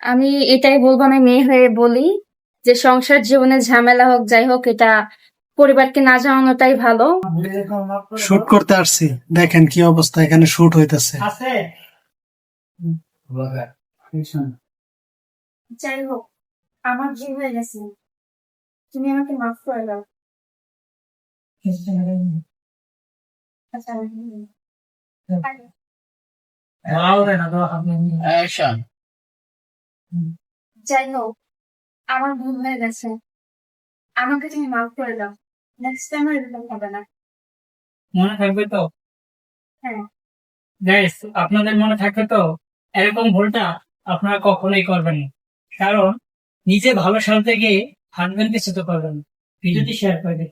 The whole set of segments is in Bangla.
আমি এটাই বলবো, আমি মেয়ে হয়ে বলি যে সংসার জীবনে ঝামেলা হোক যাই হোক, এটা পরিবারকে না জানানোটাই ভালো। শুট করতে আসছি, দেখেন কি অবস্থা, এখানে শুট হইতেছে। যাই হোক, আমার ভুল হয়ে গেছে, তুমি আমাকে মাফ করে দাও। আচ্ছা, যাই হোক, আমার ভুল হয়ে গেছে, আমাকে তুমি মাফ করে দাও। নেক্সট টাইম আর এরকম হবে না। মনে থাকবে তো? হ্যাঁ। গাইস, আপনাদের মনে থাকবে তো এরকম ভুলটা আপনারা কখনোই করবেন না। কারণ নিজে ভালো সাজতে গিয়ে হাসবেন্ড কিছু তো করবেন না। ভিডিওটি শেয়ার করে দিন।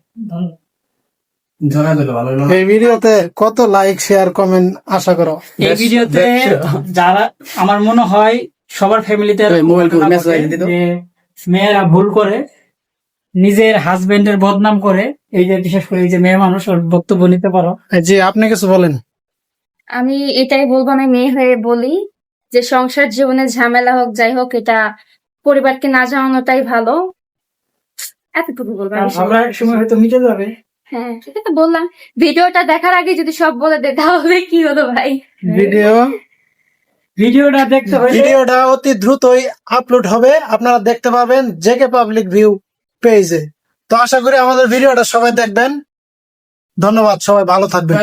ধন্যবাদ। এই ভিডিওতে কত লাইক, শেয়ার, কমেন্ট আশা করো? এই ভিডিওতে যারা, আমার মনে হয় সবার ফ্যামিলিতে যে মেয়েরা ভুল করে নিজের হাজবেন্ডের বদনাম করে, এই যে বিশেষ করে এই যে মেয়ে মানুষ, ওর বক্তব্য নিতে পারো। জি, আপনি কিছু বলেন। আমি এটাই বলবো, আমি মেয়ে হয়ে বলি যে সংসার জীবনে ঝামেলা হোক যাই হোক, এটা পরিবারকে না জানানোটাই ভালো। এতটুকু বলবো। আমরা এক সময় হয়তো মিটে যাবে। হ্যাঁ, সেটা তো বললাম। ভিডিওটা দেখার আগে যদি সব বলে দেয় তাহলে কি হলো ভাই? ভিডিওটা দেখতে হবে। ভিডিওটা অতি দ্রুতই আপলোড হবে, আপনারা দেখতে পাবেন জেকে পাবলিক ভিউ পেজে। তো আশা করি আমাদের ভিডিওটা সবাই দেখবেন। ধন্যবাদ, সবাই ভালো থাকবেন।